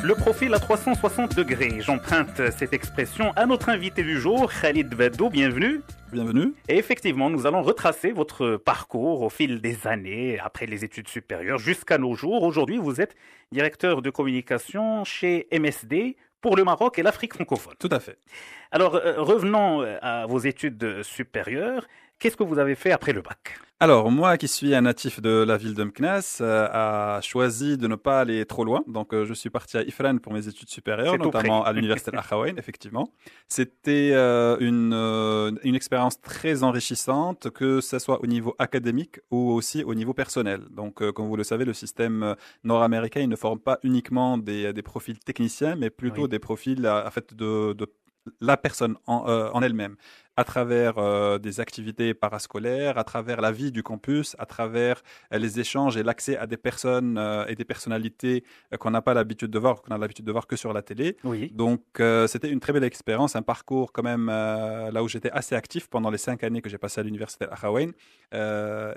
Le profil à 360 degrés. J'emprunte cette expression à notre invité du jour, Khalid Baddou. Bienvenue. Bienvenue. Et effectivement, nous allons retracer votre parcours au fil des années, après les études supérieures, jusqu'à nos jours. Aujourd'hui, vous êtes directeur de communication chez MSD pour le Maroc et l'Afrique francophone. Tout à fait. Alors, revenons à vos études supérieures. Qu'est-ce que vous avez fait après le bac? Alors, moi qui suis un natif de la ville de Meknès, a choisi de ne pas aller trop loin. Donc, je suis parti à Ifrane pour mes études supérieures, C'est tout près. notamment à l'université d'Al-Akhawaïn, effectivement. C'était une expérience très enrichissante, que ce soit au niveau académique ou aussi au niveau personnel. Donc, comme vous le savez, le système nord-américain, il ne forme pas uniquement des profils techniciens, mais plutôt Oui. des profils en fait, de la personne en elle-même, à travers des activités parascolaires, à travers la vie du campus, à travers les échanges et l'accès à des personnes et des personnalités qu'on n'a pas l'habitude de voir, qu'on a l'habitude de voir que sur la télé. Oui. Donc, c'était une très belle expérience, un parcours quand même là où j'étais assez actif pendant les 5 années que j'ai passé à l'université d'Al-Akhawaïn.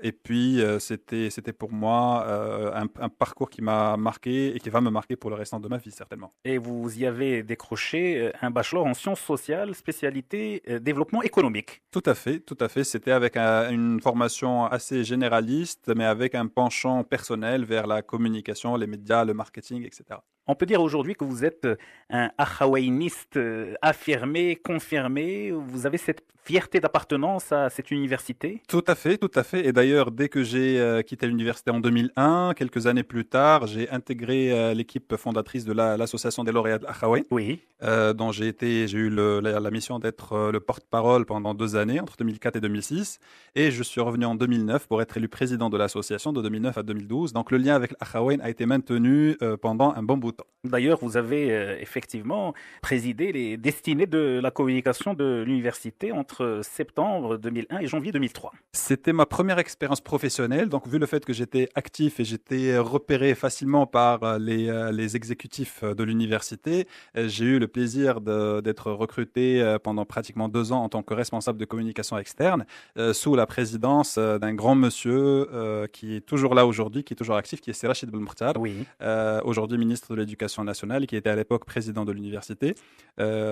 Et puis, c'était pour moi un parcours qui m'a marqué et qui va me marquer pour le restant de ma vie, certainement. Et vous y avez décroché un bachelor en sciences sociales, spécialité développement économique. Tout à fait, tout à fait. C'était avec une formation assez généraliste, mais avec un penchant personnel vers la communication, les médias, le marketing, etc. On peut dire aujourd'hui que vous êtes un achawaïniste affirmé, confirmé. Vous avez cette fierté d'appartenance à cette université. Tout à fait, tout à fait. Et d'ailleurs, dès que j'ai quitté l'université en 2001, quelques années plus tard, j'ai intégré l'équipe fondatrice de l'association des lauréats de l'Akhawaïn, Oui. dont j'ai eu la mission d'être le porte-parole pendant 2 années, entre 2004 et 2006. Et je suis revenu en 2009 pour être élu président de l'association de 2009 à 2012. Donc le lien avec l'Akhawaïn a été maintenu pendant un bon bout de temps. D'ailleurs, vous avez effectivement présidé les destinées de la communication de l'université entre septembre 2001 et janvier 2003. C'était ma première expérience professionnelle, donc vu le fait que j'étais actif et j'étais repéré facilement par les exécutifs de l'université, j'ai eu le plaisir d'être recruté pendant pratiquement 2 ans en tant que responsable de communication externe, sous la présidence d'un grand monsieur qui est toujours là aujourd'hui, qui est toujours actif, qui est Serrachid Belmokhtar, Oui. aujourd'hui ministre de l'Éducation nationale, qui était à l'époque président de l'université.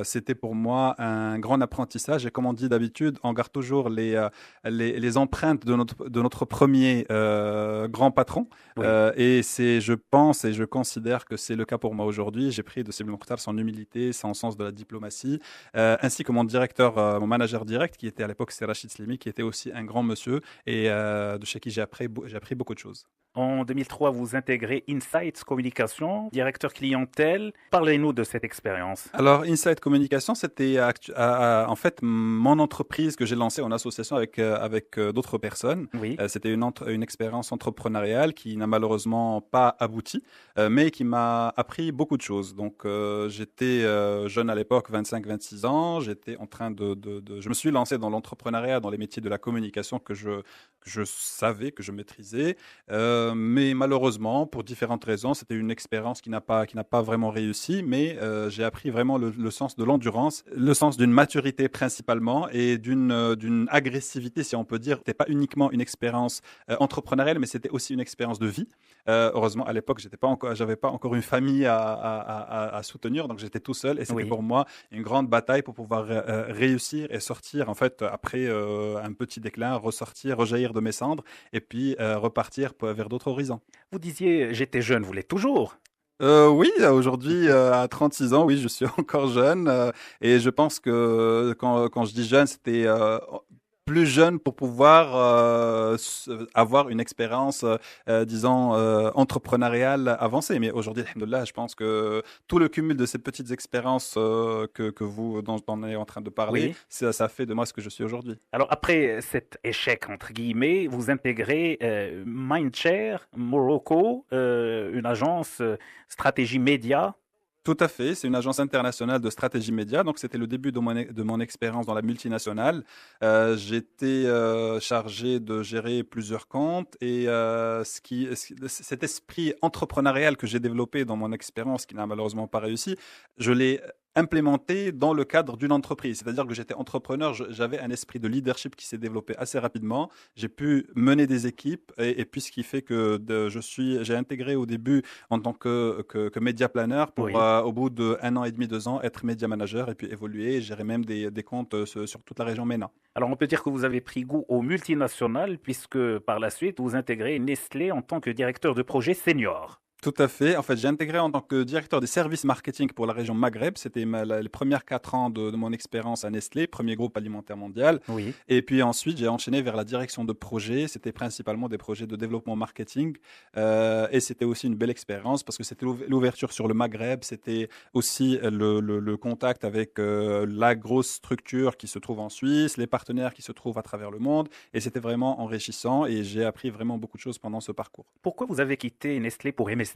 C'était pour moi un grand apprentissage et comme on dit d'habitude, on garde toujours les empreintes de notre premier grand patron. Oui. Et je pense et je considère que c'est le cas pour moi aujourd'hui. J'ai pris de Sibel Mokhtar son humilité, son sens de la diplomatie, ainsi que mon directeur, mon manager direct, qui était à l'époque c'est Rachid Slimi, qui était aussi un grand monsieur et de chez qui j'ai appris beaucoup de choses. En 2003, vous intégrez Insights Communication, directeur clientèle. Parlez-nous de cette expérience. Alors, Insight Communication, c'était en fait mon entreprise que j'ai lancée en association avec d'autres personnes. Oui. C'était une expérience entrepreneuriale qui n'a malheureusement pas abouti, mais qui m'a appris beaucoup de choses. Donc, j'étais jeune à l'époque, 25-26 ans. J'étais en train je me suis lancé dans l'entrepreneuriat, dans les métiers de la communication que je savais, que je maîtrisais. Mais malheureusement, pour différentes raisons, c'était une expérience qui n'a pas vraiment réussi, mais j'ai appris vraiment le sens de l'endurance, le sens d'une maturité principalement et d'une agressivité, si on peut dire. C'était pas uniquement une expérience entrepreneuriale, mais c'était aussi une expérience de vie. Heureusement, à l'époque, j'avais pas encore une famille à soutenir, donc j'étais tout seul et c'était Oui. pour moi une grande bataille pour pouvoir réussir et sortir, en fait, après un petit déclin, ressortir, rejaillir de mes cendres et puis repartir vers d'autres horizons. Vous disiez, j'étais jeune, vous l'êtes toujours. Oui, aujourd'hui, à 36 ans, oui, je suis encore jeune. Et je pense que quand je dis jeune, c'était plus jeune pour pouvoir avoir une expérience, disons, entrepreneuriale avancée. Mais aujourd'hui, alhamdoulilah, je pense que tout le cumul de ces petites expériences dont on est en train de parler, Oui. ça fait de moi ce que je suis aujourd'hui. Alors après cet échec, entre guillemets, vous intégrez Mindshare Morocco, une agence stratégie média. Tout à fait, c'est une agence internationale de stratégie média, donc c'était le début de mon expérience dans la multinationale. J'étais chargé de gérer plusieurs comptes et cet esprit entrepreneurial que j'ai développé dans mon expérience, qui n'a malheureusement pas réussi, je l'ai implémenté dans le cadre d'une entreprise. C'est-à-dire que j'étais entrepreneur, j'avais un esprit de leadership qui s'est développé assez rapidement. J'ai pu mener des équipes et puis ce qui fait que j'ai intégré au début en tant que média planner pour, Oui. au bout d'un an et demi, 2 ans, être média manager et puis évoluer et gérer même des comptes sur toute la région MENA. Alors on peut dire que vous avez pris goût aux multinationales puisque par la suite vous intégrez Nestlé en tant que directeur de projet senior. Tout à fait. En fait, j'ai intégré en tant que directeur des services marketing pour la région Maghreb. C'était les premières 4 ans de mon expérience à Nestlé, premier groupe alimentaire mondial. Oui. Et puis ensuite, j'ai enchaîné vers la direction de projets. C'était principalement des projets de développement marketing. Et c'était aussi une belle expérience parce que c'était l'ouverture sur le Maghreb. C'était aussi le contact avec la grosse structure qui se trouve en Suisse, les partenaires qui se trouvent à travers le monde. Et c'était vraiment enrichissant et j'ai appris vraiment beaucoup de choses pendant ce parcours. Pourquoi vous avez quitté Nestlé pour MSD?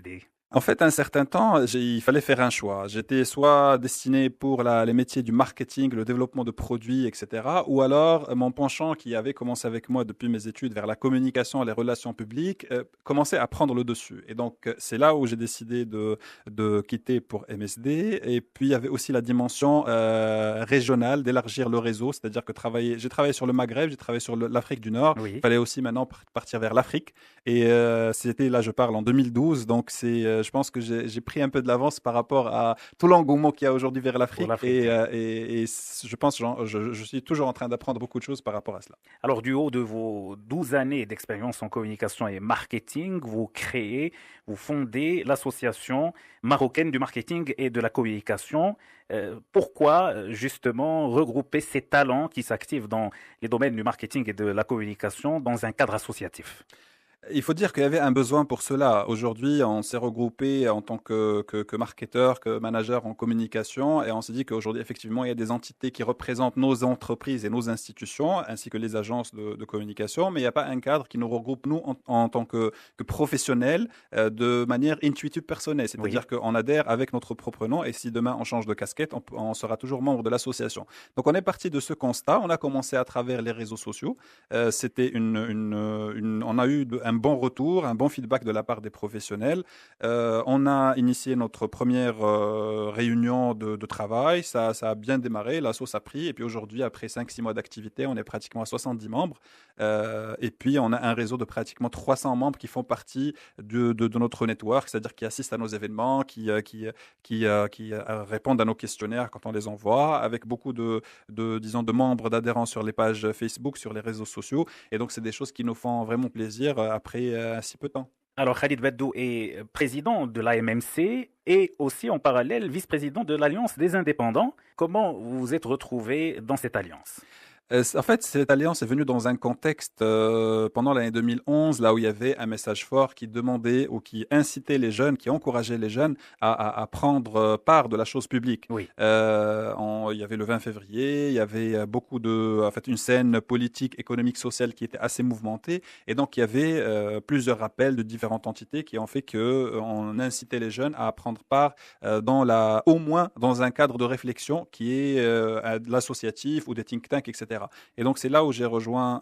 En fait, à un certain temps, il fallait faire un choix. J'étais soit destiné pour les métiers du marketing, le développement de produits, etc. Ou alors, mon penchant qui avait commencé avec moi depuis mes études vers la communication, les relations publiques, commençait à prendre le dessus. Et donc, c'est là où j'ai décidé de quitter pour MSD. Et puis, il y avait aussi la dimension régionale, d'élargir le réseau. C'est-à-dire que j'ai travaillé sur le Maghreb, j'ai travaillé sur l'Afrique du Nord. Il Oui. fallait aussi maintenant partir vers l'Afrique. Et c'était, là, je parle en 2012. Donc, je pense que j'ai pris un peu de l'avance par rapport à tout l'engouement qu'il y a aujourd'hui vers Pour l'Afrique. l'Afrique. Et je pense que je suis toujours en train d'apprendre beaucoup de choses par rapport à cela. Alors, du haut de vos 12 années d'expérience en communication et marketing, vous fondez l'association marocaine du marketing et de la communication. Pourquoi, justement, regrouper ces talents qui s'activent dans les domaines du marketing et de la communication dans un cadre associatif? Il faut dire qu'il y avait un besoin pour cela. Aujourd'hui, on s'est regroupé en tant que marketeur, que manager en communication, et on s'est dit qu'aujourd'hui, effectivement, il y a des entités qui représentent nos entreprises et nos institutions, ainsi que les agences de communication, mais il n'y a pas un cadre qui nous regroupe, nous, en tant que professionnels, de manière intuitive personnelle. Oui. C'est-à-dire qu'on adhère avec notre propre nom, et si demain on change de casquette, on sera toujours membre de l'association. Donc on est parti de ce constat, on a commencé à travers les réseaux sociaux. On a eu un bon retour, un bon feedback de la part des professionnels. On a initié notre première réunion de travail. Ça a bien démarré, la sauce a pris. Et puis aujourd'hui, après 5-6 mois d'activité, on est pratiquement à 70 membres. Et puis, on a un réseau de pratiquement 300 membres qui font partie de notre network, c'est-à-dire qui assistent à nos événements, qui répondent à nos questionnaires quand on les envoie, avec beaucoup disons, de membres d'adhérents sur les pages Facebook, sur les réseaux sociaux. Et donc, c'est des choses qui nous font vraiment plaisir après si peu de temps. Alors, Khalid Baddou est président de l'AMMC et aussi en parallèle vice-président de l'Alliance des indépendants. Comment vous vous êtes retrouvé dans cette alliance? En fait, cette alliance est venue dans un contexte pendant l'année 2011, là où il y avait un message fort qui demandait ou qui incitait les jeunes, qui encourageait les jeunes à prendre part de la chose publique. Oui. Il y avait le 20 février, il y avait en fait, une scène politique, économique, sociale qui était assez mouvementée, et donc il y avait plusieurs rappels de différentes entités qui ont fait que on incitait les jeunes à prendre part au moins dans un cadre de réflexion qui est de l'associatif ou des think tanks, etc. Et donc, c'est là où j'ai rejoint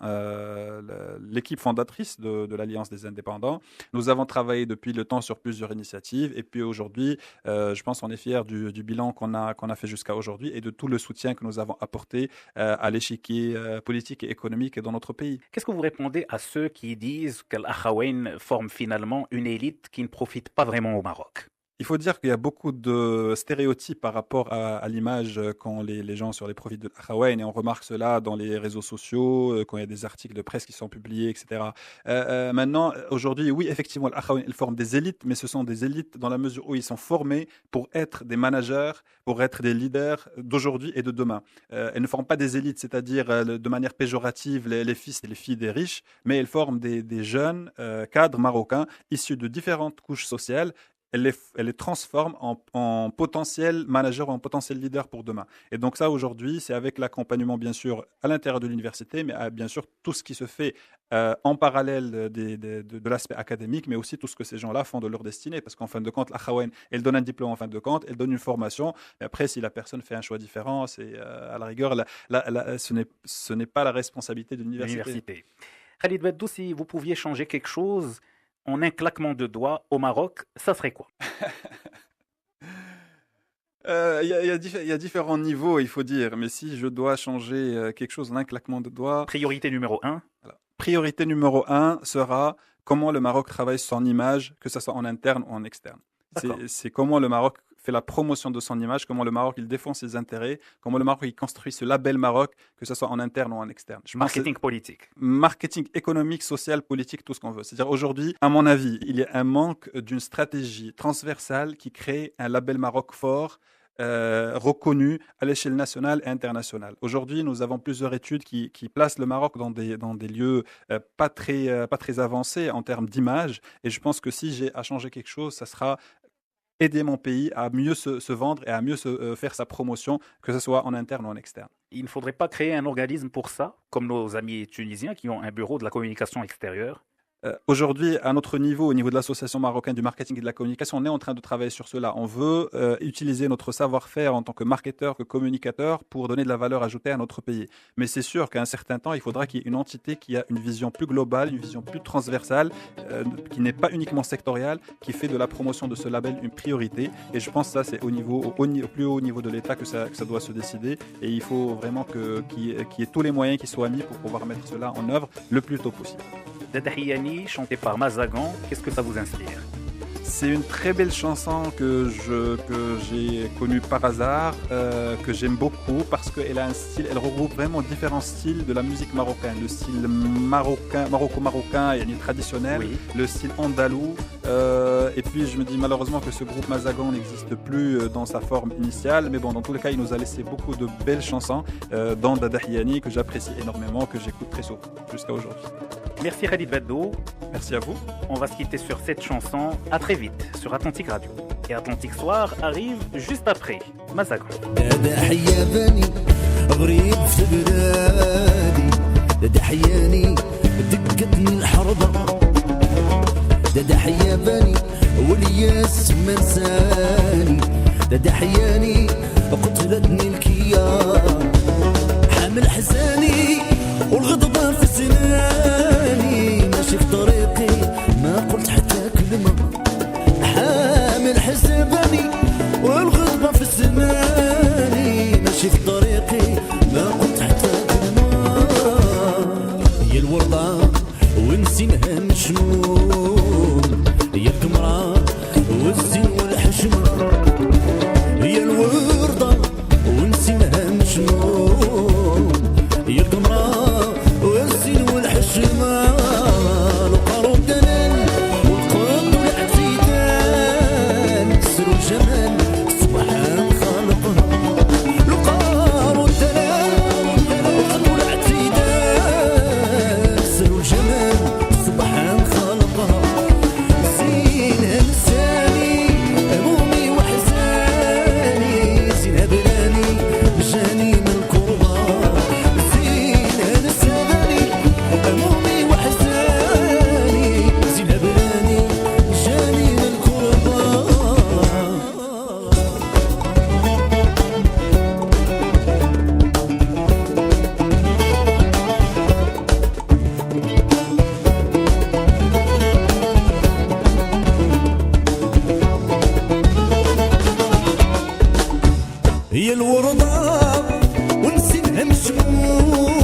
l'équipe fondatrice de l'Alliance des indépendants. Nous avons travaillé depuis le temps sur plusieurs initiatives. Et puis aujourd'hui, je pense qu'on est fiers du bilan qu'on a fait jusqu'à aujourd'hui et de tout le soutien que nous avons apporté à l'échiquier politique et économique dans notre pays. Qu'est-ce que vous répondez à ceux qui disent que l'Akhawaïn forme finalement une élite qui ne profite pas vraiment au Maroc? Il faut dire qu'il y a beaucoup de stéréotypes par rapport à l'image quand les gens sur les profils de l'Akhawaïn, et on remarque cela dans les réseaux sociaux, quand il y a des articles de presse qui sont publiés, etc. Maintenant, aujourd'hui, oui, effectivement, l'Akhawaïn, ils forment des élites, mais ce sont des élites dans la mesure où ils sont formés pour être des managers, pour être des leaders d'aujourd'hui et de demain. Elles ne forment pas des élites, c'est-à-dire de manière péjorative les fils et les filles des riches, mais elles forment des jeunes cadres marocains issus de différentes couches sociales. Elle les transforme en potentiel manager ou en potentiel leader pour demain. Et donc ça, aujourd'hui, c'est avec l'accompagnement, bien sûr, à l'intérieur de l'université, mais bien sûr, tout ce qui se fait en parallèle de l'aspect académique, mais aussi tout ce que ces gens-là font de leur destinée. Parce qu'en fin de compte, l'Akhawaïn, elle donne un diplôme en fin de compte, elle donne une formation. Mais après, si la personne fait un choix différent, c'est à la rigueur, ce n'est pas la responsabilité de l'université. L'université. Khalid Baddou, si vous pouviez changer quelque chose en un claquement de doigts au Maroc, ça serait quoi? Il y a différents niveaux, il faut dire. Mais si je dois changer quelque chose en un claquement de doigts, Priorité numéro un. voilà. Priorité numéro un sera comment le Maroc travaille son image, que ce soit en interne ou en externe. D'accord. C'est comment le Maroc fait la promotion de son image, comment le Maroc il défend ses intérêts, comment le Maroc il construit ce label Maroc, que ce soit en interne ou en externe. Je pense que Marketing politique. marketing économique, social, politique, tout ce qu'on veut. C'est-à-dire aujourd'hui, à mon avis, il y a un manque d'une stratégie transversale qui crée un label Maroc fort, reconnu à l'échelle nationale et internationale. Aujourd'hui, nous avons plusieurs études qui placent le Maroc dans des lieux pas très avancés en termes d'image. Et je pense que si j'ai à changer quelque chose, ça sera aider mon pays à mieux se vendre et à mieux faire sa promotion, que ce soit en interne ou en externe. Il ne faudrait pas créer un organisme pour ça, comme nos amis tunisiens qui ont un bureau de la communication extérieure. Aujourd'hui, à notre niveau, au niveau de l'Association marocaine du marketing et de la communication, on est en train de travailler sur cela. On veut utiliser notre savoir-faire en tant que marketeur, que communicateur, pour donner de la valeur ajoutée à notre pays. Mais c'est sûr qu'à un certain temps, il faudra qu'il y ait une entité qui a une vision plus globale, une vision plus transversale, qui n'est pas uniquement sectorielle, qui fait de la promotion de ce label une priorité. Et je pense que ça, c'est au plus haut niveau de l'État que ça doit se décider. Et il faut vraiment qu'il y ait tous les moyens qui soient mis pour pouvoir mettre cela en œuvre le plus tôt possible. Dadahiani, chanté par Mazagan, qu'est-ce que ça vous inspire? C'est une très belle chanson que j'ai connue par hasard, que j'aime beaucoup parce qu'elle a un style, elle regroupe vraiment différents styles de la musique marocaine. Le style marocain et traditionnel, Oui. le style andalou. Et puis je me dis malheureusement que ce groupe Mazagan n'existe plus dans sa forme initiale. Mais bon, dans tous les cas, il nous a laissé beaucoup de belles chansons, dont Dadahiani, que j'apprécie énormément, que j'écoute très souvent jusqu'à aujourd'hui. Merci Khalid Baddo. Merci à vous. On va se quitter sur cette chanson. À très vite sur Atlantique Radio. Et Atlantique Soir arrive juste après. Mazagan. دادا حياباني غريب في بلادي دادا حياني دقتني الحربة دادا حياباني والياس منساني دادا حياني قتلتني الكيان حامل حزاني والغضبان في سناني ماشي في طريقي ما قلت حتى كلمة حامل حساباني والغضبة في سناني ماشي في طريقي ما قلت حتى كلمة هي الوردة ونسينها نشموم هي القمرة والزين والحشمة هي الوردة ونسينها نشموم هي القمرة والزين والحشمة القارو الدلال والقط والعتيدان سرو الجمال سبحان خالقها القارو الدلال والقط والعتيدان سرو الجمال سبحان خالقها زينها نساني همومي وحزاني زينها بلاني جاني من الكربة زينها نساني همومي وحزاني زينها بلاني جاني من الكربة هي الوردة ونسينها مشموم